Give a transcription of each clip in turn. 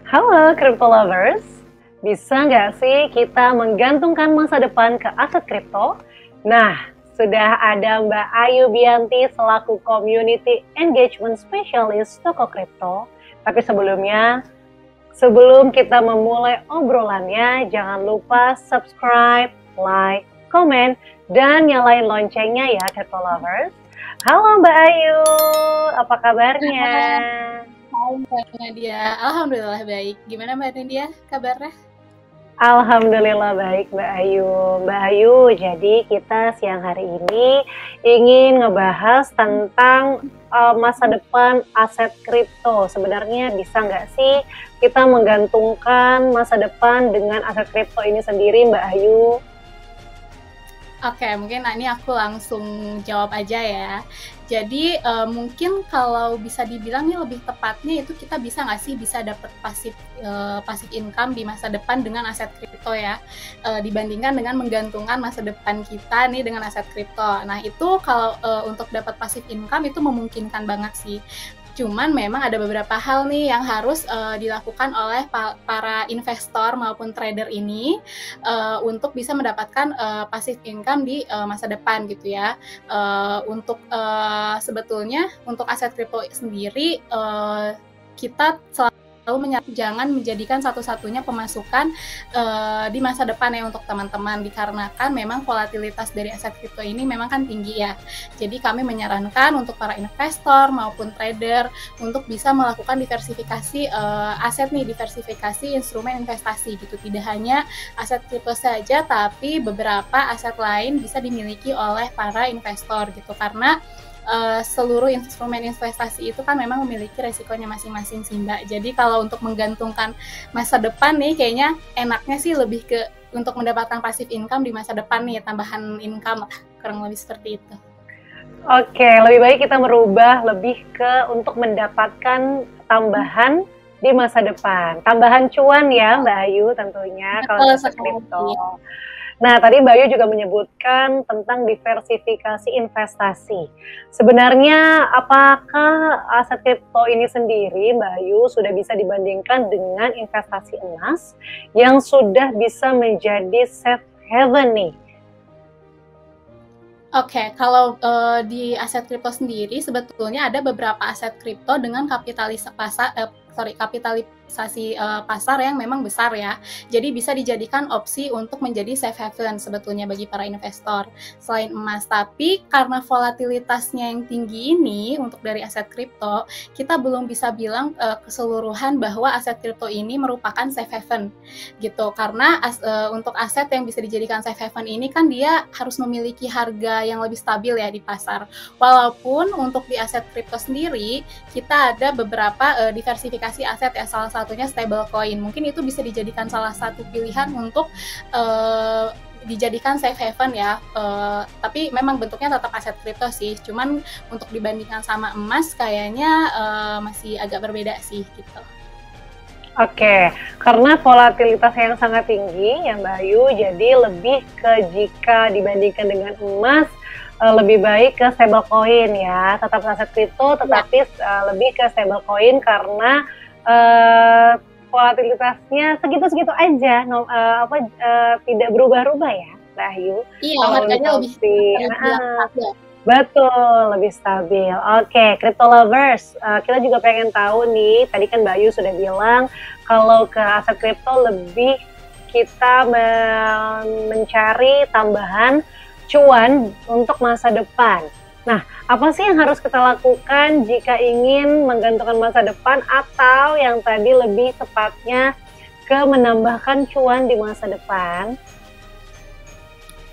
Halo Crypto Lovers, bisa nggak sih kita menggantungkan masa depan ke aset kripto? Nah, sudah ada Mbak Ayu Bianti selaku Community Engagement Specialist Toko Kripto. Tapi sebelumnya, sebelum kita memulai obrolannya, jangan lupa subscribe, like, komen, dan nyalain loncengnya ya Crypto Lovers. Halo Mbak Ayu, apa kabarnya? Hai Mbak Nadia, alhamdulillah baik. Gimana Mbak Nadia kabarnya? Alhamdulillah baik Mbak Ayu. Mbak Ayu, jadi kita siang hari ini ingin ngebahas tentang masa depan aset kripto. Sebenarnya bisa nggak sih kita menggantungkan masa depan dengan aset kripto ini sendiri Mbak Ayu? Oke, mungkin ini aku langsung jawab aja ya. Jadi mungkin kalau bisa dibilang nih lebih tepatnya itu kita bisa nggak sih bisa dapat pasif income di masa depan dengan aset kripto ya, dibandingkan dengan menggantungkan masa depan kita nih dengan aset kripto. Nah itu kalau untuk dapat pasif income itu memungkinkan banget sih. Cuman memang ada beberapa hal nih yang harus dilakukan oleh para investor maupun trader ini untuk bisa mendapatkan passive income di masa depan gitu ya. Untuk sebetulnya untuk aset kripto sendiri kita selalu jangan menjadikan satu-satunya pemasukan di masa depan ya untuk teman-teman, dikarenakan memang volatilitas dari aset kripto ini memang kan tinggi ya. Jadi kami menyarankan untuk para investor maupun trader untuk bisa melakukan diversifikasi aset nih, diversifikasi instrumen investasi gitu. Tidak hanya aset kripto saja, tapi beberapa aset lain bisa dimiliki oleh para investor gitu, karena seluruh instrumen investasi itu kan memang memiliki resikonya masing-masing sih Mbak. Jadi kalau untuk menggantungkan masa depan nih kayaknya enaknya sih lebih ke untuk mendapatkan passive income di masa depan nih, tambahan income lah, kurang lebih seperti itu. Oke, lebih baik kita merubah lebih ke untuk mendapatkan tambahan di masa depan. Tambahan cuan ya Mbak Ayu tentunya kalau Betul aset kripto. sekali. Nah, tadi Mbak Ayu juga menyebutkan tentang diversifikasi investasi. Sebenarnya apakah aset kripto ini sendiri Mbak Ayu sudah bisa dibandingkan dengan investasi emas yang sudah bisa menjadi safe haven nih? Oke, kalau di aset kripto sendiri sebetulnya ada beberapa aset kripto dengan kapitalisasi pasar yang memang besar ya. Jadi bisa dijadikan opsi untuk menjadi safe haven sebetulnya bagi para investor selain emas. Tapi karena volatilitasnya yang tinggi ini untuk dari aset kripto, kita belum bisa bilang keseluruhan bahwa aset kripto ini merupakan safe haven gitu. Karena untuk aset yang bisa dijadikan safe haven ini kan dia harus memiliki harga yang lebih stabil ya di pasar. Walaupun untuk di aset kripto sendiri kita ada beberapa diversifikasi aset ya, salah satunya stablecoin. Mungkin itu bisa dijadikan salah satu pilihan untuk dijadikan safe haven ya, tapi memang bentuknya tetap aset kripto sih. Cuman untuk dibandingkan sama emas kayaknya masih agak berbeda sih gitu. Oke, karena volatilitas yang sangat tinggi ya Mbak Ayu, jadi lebih ke jika dibandingkan dengan emas, lebih baik ke stablecoin ya, tetap aset kripto tetapi lebih ke stablecoin karena volatilitasnya segitu-segitu aja, tidak berubah-ubah ya Mbak Ayu. Iya, Kalau harganya untuk lebih si stabil. betul, lebih stabil. Oke, crypto lovers, kita juga pengen tahu nih, tadi kan Bayu sudah bilang kalau ke aset kripto lebih kita mencari tambahan cuan untuk masa depan. Nah, apa sih yang harus kita lakukan jika ingin menggantungkan masa depan atau yang tadi lebih tepatnya ke menambahkan cuan di masa depan?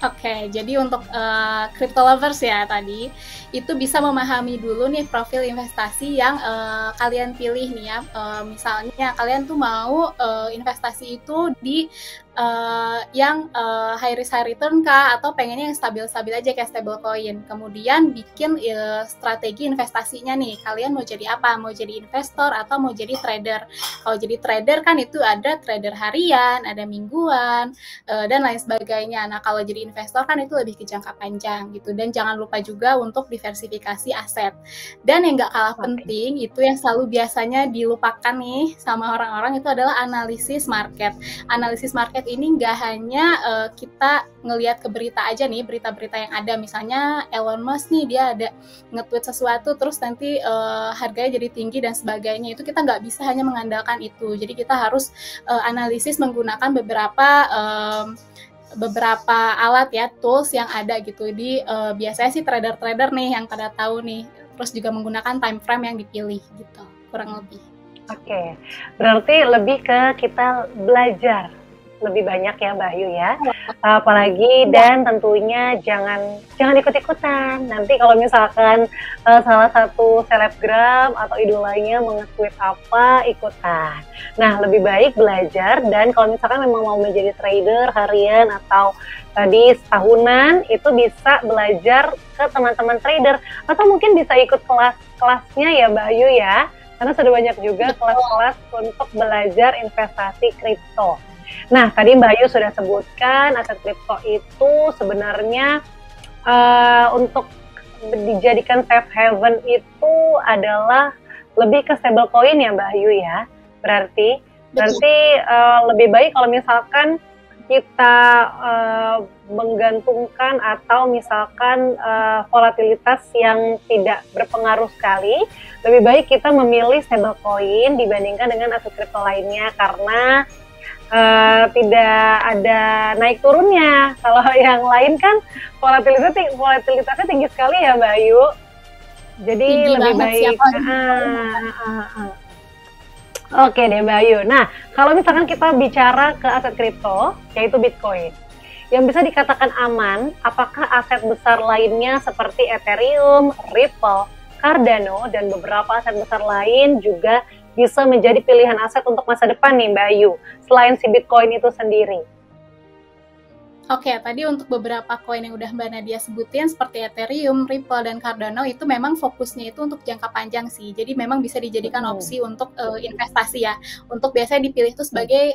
Oke, jadi untuk crypto lovers ya tadi, itu bisa memahami dulu nih profil investasi yang kalian pilih nih ya. Misalnya kalian tuh mau investasi itu di yang high risk high return kah, atau pengennya yang stabil-stabil aja kayak stablecoin. Kemudian bikin strategi investasinya nih, kalian mau jadi apa? Mau jadi investor atau mau jadi trader? Kalau jadi trader kan itu ada trader harian, ada mingguan, dan lain sebagainya. Nah kalau jadi investor kan itu lebih ke jangka panjang gitu. Dan jangan lupa juga untuk diversifikasi aset. Dan yang nggak kalah penting, itu yang selalu biasanya dilupakan nih sama orang-orang, itu adalah analisis market. Analisis market ini nggak hanya kita ngelihat ke berita aja nih, berita-berita yang ada. Misalnya Elon Musk nih, dia ada nge-tweet sesuatu, terus nanti harganya jadi tinggi dan sebagainya. Itu kita nggak bisa hanya mengandalkan itu. Jadi kita harus analisis menggunakan beberapa alat ya, tools yang ada gitu. Di biasanya sih trader-trader nih yang pada tahu nih. Terus juga menggunakan time frame yang dipilih gitu, kurang lebih. Oke, berarti lebih ke kita belajar lebih banyak ya Mbak Ayu ya. Apalagi dan tentunya jangan ikut-ikutan. Nanti kalau misalkan salah satu selebgram atau idolanya nge-tweet apa, ikutan. Nah, lebih baik belajar, dan kalau misalkan memang mau menjadi trader harian atau tadi setahunan, itu bisa belajar ke teman-teman trader, atau mungkin bisa ikut kelas-kelasnya ya Mbak Ayu ya. Karena sudah banyak juga kelas-kelas untuk belajar investasi kripto. Nah, tadi Mbak Ayu sudah sebutkan aset kripto itu sebenarnya untuk dijadikan safe haven itu adalah lebih ke stable coin ya Mbak Ayu ya. Berarti lebih baik kalau misalkan kita menggantungkan atau misalkan volatilitas yang tidak berpengaruh sekali, lebih baik kita memilih stable coin dibandingkan dengan aset kripto lainnya, karena tidak ada naik turunnya. Kalau yang lain kan volatilitasnya tinggi sekali ya Mbak Ayu. Jadi tinggi lebih baik. Oke deh Mbak Ayu. Nah, kalau misalkan kita bicara ke aset kripto, yaitu Bitcoin, yang bisa dikatakan aman, apakah aset besar lainnya seperti Ethereum, Ripple, Cardano, dan beberapa aset besar lain juga bisa menjadi pilihan aset untuk masa depan nih Mbak Ayu, selain si Bitcoin itu sendiri? Oke, tadi untuk beberapa koin yang udah Mbak Nadia sebutin seperti Ethereum, Ripple, dan Cardano, itu memang fokusnya itu untuk jangka panjang sih. Jadi memang bisa dijadikan opsi untuk investasi ya. Untuk biasanya dipilih itu sebagai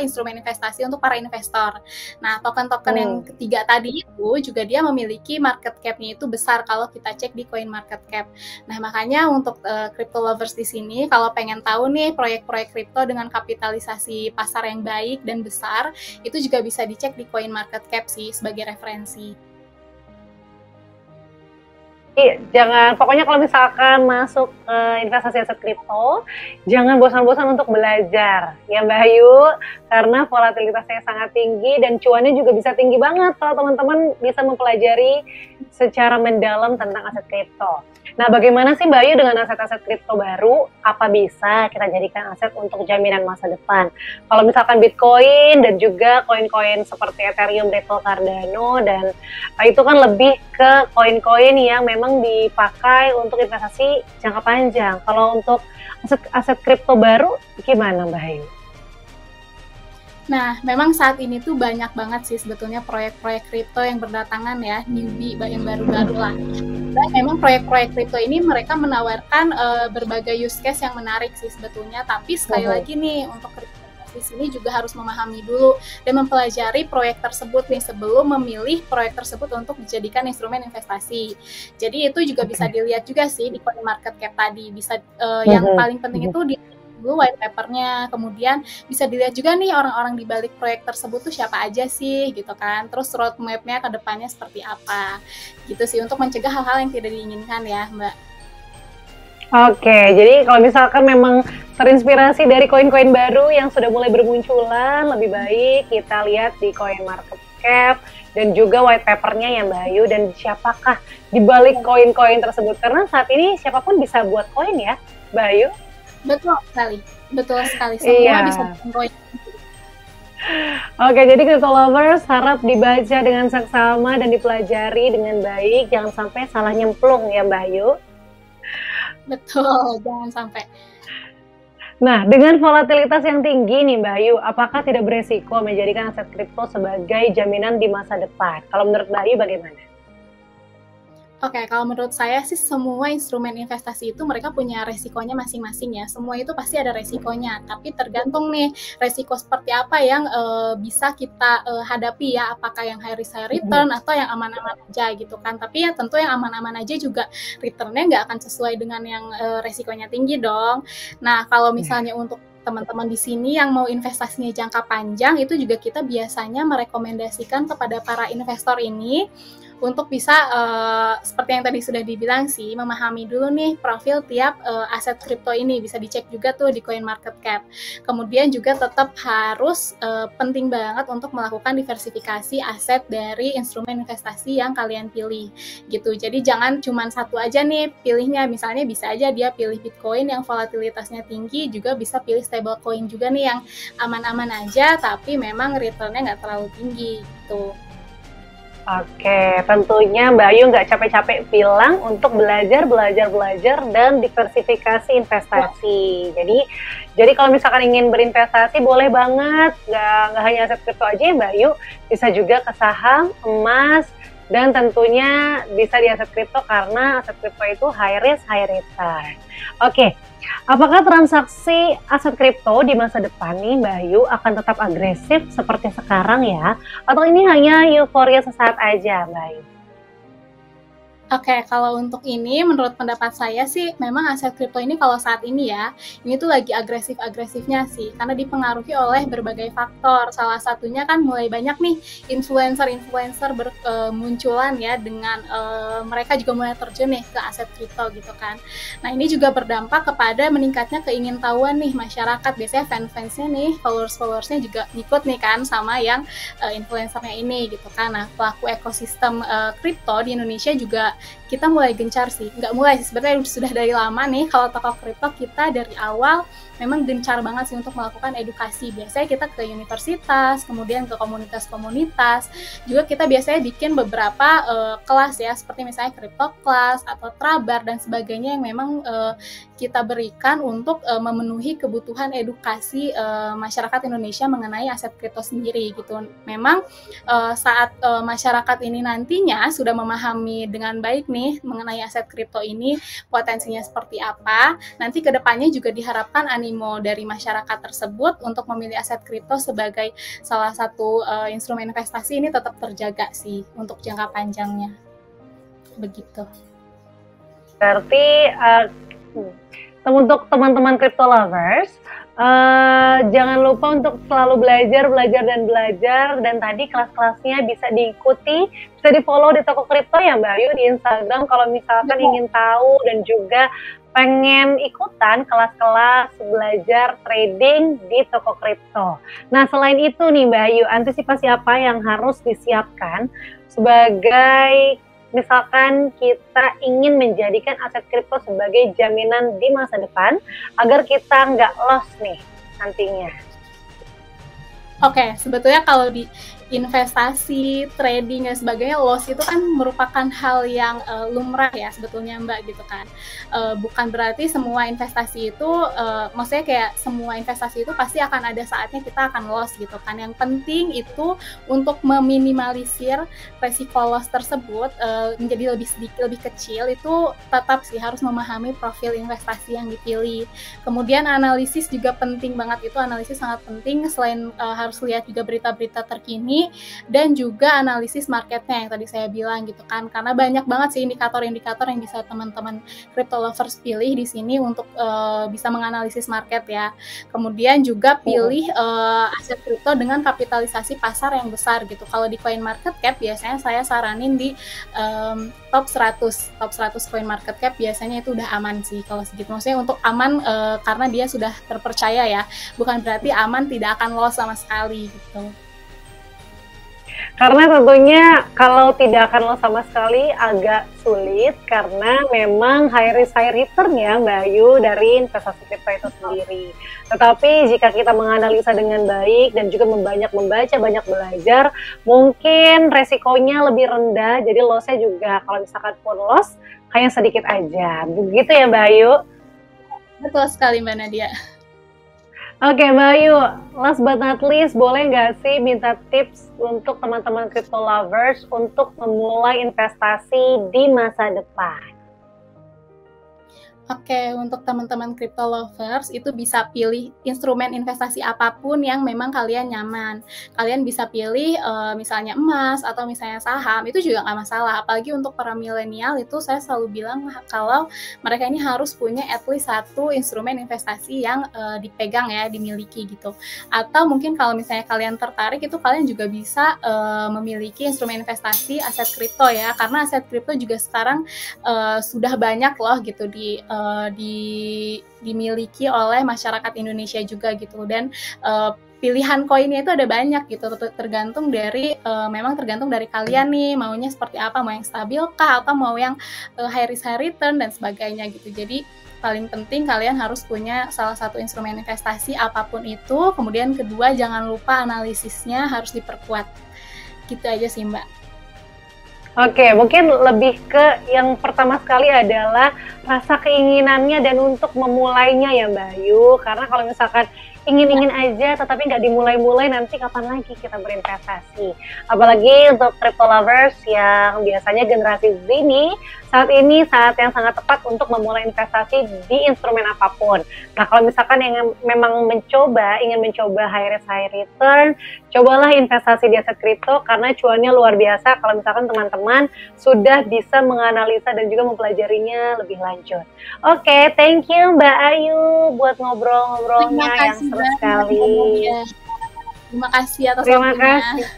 instrumen investasi untuk para investor. Nah, token-token yang ketiga tadi itu juga dia memiliki market cap-nya itu besar kalau kita cek di Coin Market Cap. Nah, makanya untuk crypto lovers di sini, kalau pengen tahu nih proyek-proyek kripto dengan kapitalisasi pasar yang baik dan besar, itu juga bisa dicek di Coin Market Cap sih sebagai referensi. Jangan, pokoknya kalau misalkan masuk investasi aset kripto, jangan bosan-bosan untuk belajar ya Mbak Ayu, karena volatilitasnya sangat tinggi dan cuannya juga bisa tinggi banget kalau teman-teman bisa mempelajari secara mendalam tentang aset kripto. Nah, bagaimana sih Mbak Ayu dengan aset-aset kripto baru? Apa bisa kita jadikan aset untuk jaminan masa depan? Kalau misalkan Bitcoin dan juga koin-koin seperti Ethereum, Ripple, Cardano, dan itu kan lebih ke koin-koin yang memang dipakai untuk investasi jangka panjang. Kalau untuk aset kripto baru, gimana Mbak Ayu? Nah, memang saat ini tuh banyak banget sih sebetulnya proyek-proyek kripto yang berdatangan ya, newbie yang baru-baru lah. Dan memang proyek-proyek kripto ini mereka menawarkan berbagai use case yang menarik sih sebetulnya. Tapi sekali lagi nih, untuk kripto di sini juga harus memahami dulu dan mempelajari proyek tersebut nih sebelum memilih proyek tersebut untuk dijadikan instrumen investasi. Jadi itu juga bisa dilihat juga sih di Coin Market Cap tadi. Bisa yang paling penting itu di dulu white papernya, kemudian bisa dilihat juga nih orang-orang di balik proyek tersebut tuh siapa aja sih gitu kan, terus roadmap-nya ke depannya seperti apa gitu sih, untuk mencegah hal-hal yang tidak diinginkan ya Mbak. Oke, jadi kalau misalkan memang terinspirasi dari koin-koin baru yang sudah mulai bermunculan, lebih baik kita lihat di Coin Market Cap dan juga white papernya ya Mbak Ayu, dan siapakah di balik koin-koin tersebut, karena saat ini siapapun bisa buat koin ya Mbak Ayu. Betul sekali. Semua bisa bikin koin. Oke, jadi crypto lovers harap dibaca dengan seksama dan dipelajari dengan baik, jangan sampai salah nyemplung ya Mbak Ayu. Betul, jangan sampai. Nah, dengan volatilitas yang tinggi nih Mbak Ayu, apakah tidak beresiko menjadikan aset kripto sebagai jaminan di masa depan? Kalau menurut Mbak Ayu bagaimana? Oke, kalau menurut saya sih semua instrumen investasi itu mereka punya resikonya masing-masing ya. Semua itu pasti ada resikonya, tapi tergantung nih resiko seperti apa yang bisa kita hadapi ya. Apakah yang high risk high return atau yang aman-aman aja gitu kan. Tapi ya tentu yang aman-aman aja juga returnnya nggak akan sesuai dengan yang resikonya tinggi dong. Nah, kalau misalnya untuk teman-teman di sini yang mau investasinya jangka panjang, itu juga kita biasanya merekomendasikan kepada para investor ini untuk bisa seperti yang tadi sudah dibilang sih, memahami dulu nih profil tiap aset kripto ini. Bisa dicek juga tuh di CoinMarketCap. Kemudian juga tetap harus penting banget untuk melakukan diversifikasi aset dari instrumen investasi yang kalian pilih gitu. Jadi jangan cuma satu aja nih pilihnya. Misalnya bisa aja dia pilih Bitcoin yang volatilitasnya tinggi, juga bisa pilih stablecoin juga nih yang aman-aman aja tapi memang returnnya nggak terlalu tinggi gitu. Oke, tentunya Mbak Ayu nggak capek-capek bilang untuk belajar dan diversifikasi investasi. Jadi kalau misalkan ingin berinvestasi boleh banget, nggak hanya aset kripto aja ya Mbak Ayu, bisa juga ke saham, emas, dan tentunya bisa di aset kripto karena aset kripto itu high risk, high return. Oke, apakah transaksi aset kripto di masa depan nih Mbak Ayu akan tetap agresif seperti sekarang ya? Atau ini hanya euforia sesaat aja Mbak Ayu? Oke, kalau untuk ini menurut pendapat saya sih memang aset kripto ini kalau saat ini ya, ini tuh lagi agresif-agresifnya sih karena dipengaruhi oleh berbagai faktor. Salah satunya kan mulai banyak nih influencer-influencer bermunculan ya dengan mereka juga mulai terjun nih ke aset kripto gitu kan. Nah, ini juga berdampak kepada meningkatnya keingintahuan nih masyarakat. Biasanya fans-fansnya nih, followers-followersnya juga ngikut nih kan sama yang influencernya ini gitu kan. Nah, pelaku ekosistem kripto di Indonesia juga kita mulai gencar sih, nggak mulai sih, sebenarnya sudah dari lama nih kalau toko kripto kita dari awal memang gencar banget sih untuk melakukan edukasi. Biasanya kita ke universitas, kemudian ke komunitas-komunitas, juga kita biasanya bikin beberapa kelas ya, seperti misalnya crypto class atau trabar dan sebagainya yang memang kita berikan untuk memenuhi kebutuhan edukasi masyarakat Indonesia mengenai aset kripto sendiri gitu. Memang saat masyarakat ini nantinya sudah memahami dengan baik nih mengenai aset kripto ini, potensinya seperti apa, nanti kedepannya juga diharapkan animo dari masyarakat tersebut untuk memilih aset kripto sebagai salah satu instrumen investasi ini tetap terjaga sih untuk jangka panjangnya. Begitu. Berarti untuk teman-teman crypto lovers, jangan lupa untuk selalu belajar dan tadi kelas-kelasnya bisa diikuti, bisa di follow di toko kripto ya Mbak Ayu di Instagram kalau misalkan ingin tahu dan juga pengen ikutan kelas-kelas belajar trading di toko kripto. Nah, selain itu nih Mbak Ayu, antisipasi apa yang harus disiapkan sebagai misalkan kita ingin menjadikan aset kripto sebagai jaminan di masa depan agar kita nggak loss nih nantinya? Oke, sebetulnya kalau di investasi, trading dan sebagainya, loss itu kan merupakan hal yang lumrah ya sebetulnya Mbak gitu kan. Bukan berarti semua investasi itu, maksudnya kayak semua investasi itu pasti akan ada saatnya kita akan loss gitu kan. Yang penting itu untuk meminimalisir resiko loss tersebut menjadi lebih kecil, itu tetap sih harus memahami profil investasi yang dipilih. Kemudian analisis juga penting banget, itu analisis sangat penting selain harus lihat juga berita-berita terkini dan juga analisis marketnya yang tadi saya bilang gitu kan, karena banyak banget sih indikator-indikator yang bisa teman-teman crypto lovers pilih di sini untuk bisa menganalisis market ya. Kemudian juga pilih aset kripto dengan kapitalisasi pasar yang besar gitu. Kalau di CoinMarketCap biasanya saya saranin di top 100 CoinMarketCap biasanya itu udah aman sih kalau segitu. Maksudnya untuk aman karena dia sudah terpercaya ya, bukan berarti aman tidak akan loss sama sekali gitu. Karena tentunya kalau tidak akan loss sama sekali agak sulit karena memang high risk high return ya Mbak Ayu dari investasi kripto itu sendiri. Tetapi jika kita menganalisa dengan baik dan juga banyak membaca, banyak belajar, mungkin resikonya lebih rendah, jadi lossnya juga kalau misalkan pun loss hanya sedikit aja. Begitu ya Mbak Ayu? Betul sekali Mbak Nadia. Oke, Mbak Ayu, last but not least, boleh nggak sih minta tips untuk teman-teman crypto lovers untuk memulai investasi di masa depan? Oke, untuk teman-teman crypto lovers itu bisa pilih instrumen investasi apapun yang memang kalian nyaman. Kalian bisa pilih misalnya emas atau misalnya saham, itu juga nggak masalah. Apalagi untuk para milenial itu saya selalu bilang kalau mereka ini harus punya at least satu instrumen investasi yang dipegang ya, dimiliki gitu. Atau mungkin kalau misalnya kalian tertarik itu kalian juga bisa memiliki instrumen investasi aset kripto ya, karena aset kripto juga sekarang sudah banyak loh gitu dimiliki oleh masyarakat Indonesia juga gitu, dan pilihan koinnya itu ada banyak gitu, memang tergantung dari kalian nih maunya seperti apa, mau yang stabil kah atau mau yang high risk high return dan sebagainya gitu. Jadi paling penting kalian harus punya salah satu instrumen investasi apapun itu, kemudian kedua jangan lupa analisisnya harus diperkuat. Gitu aja sih Mbak. Oke, mungkin lebih ke yang pertama sekali adalah rasa keinginannya dan untuk memulainya ya Mbak Ayu. Karena kalau misalkan ingin-ingin aja tetapi nggak dimulai-mulai, nanti kapan lagi kita berinvestasi. Apalagi untuk crypto lovers yang biasanya generasi Z ini, saat ini saat yang sangat tepat untuk memulai investasi di instrumen apapun. Nah, kalau misalkan yang memang ingin mencoba high risk high return, cobalah investasi di aset kripto karena cuannya luar biasa kalau misalkan teman-teman sudah bisa menganalisa dan juga mempelajarinya lebih lanjut. Oke, thank you Mbak Ayu buat ngobrol-ngobrolnya yang seru sekali. Terima kasih atas waktunya.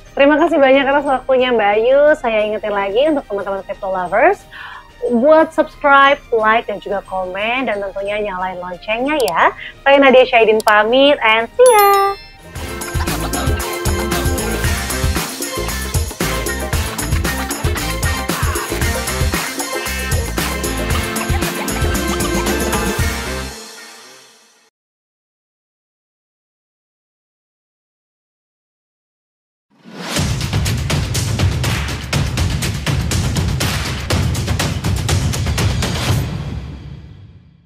Terima kasih banyak atas waktunya Mbak Ayu. Saya ingetin lagi untuk teman-teman crypto lovers, buat subscribe, like, dan juga komen, dan tentunya nyalain loncengnya ya. Saya Nadia Syahidin pamit, and see ya!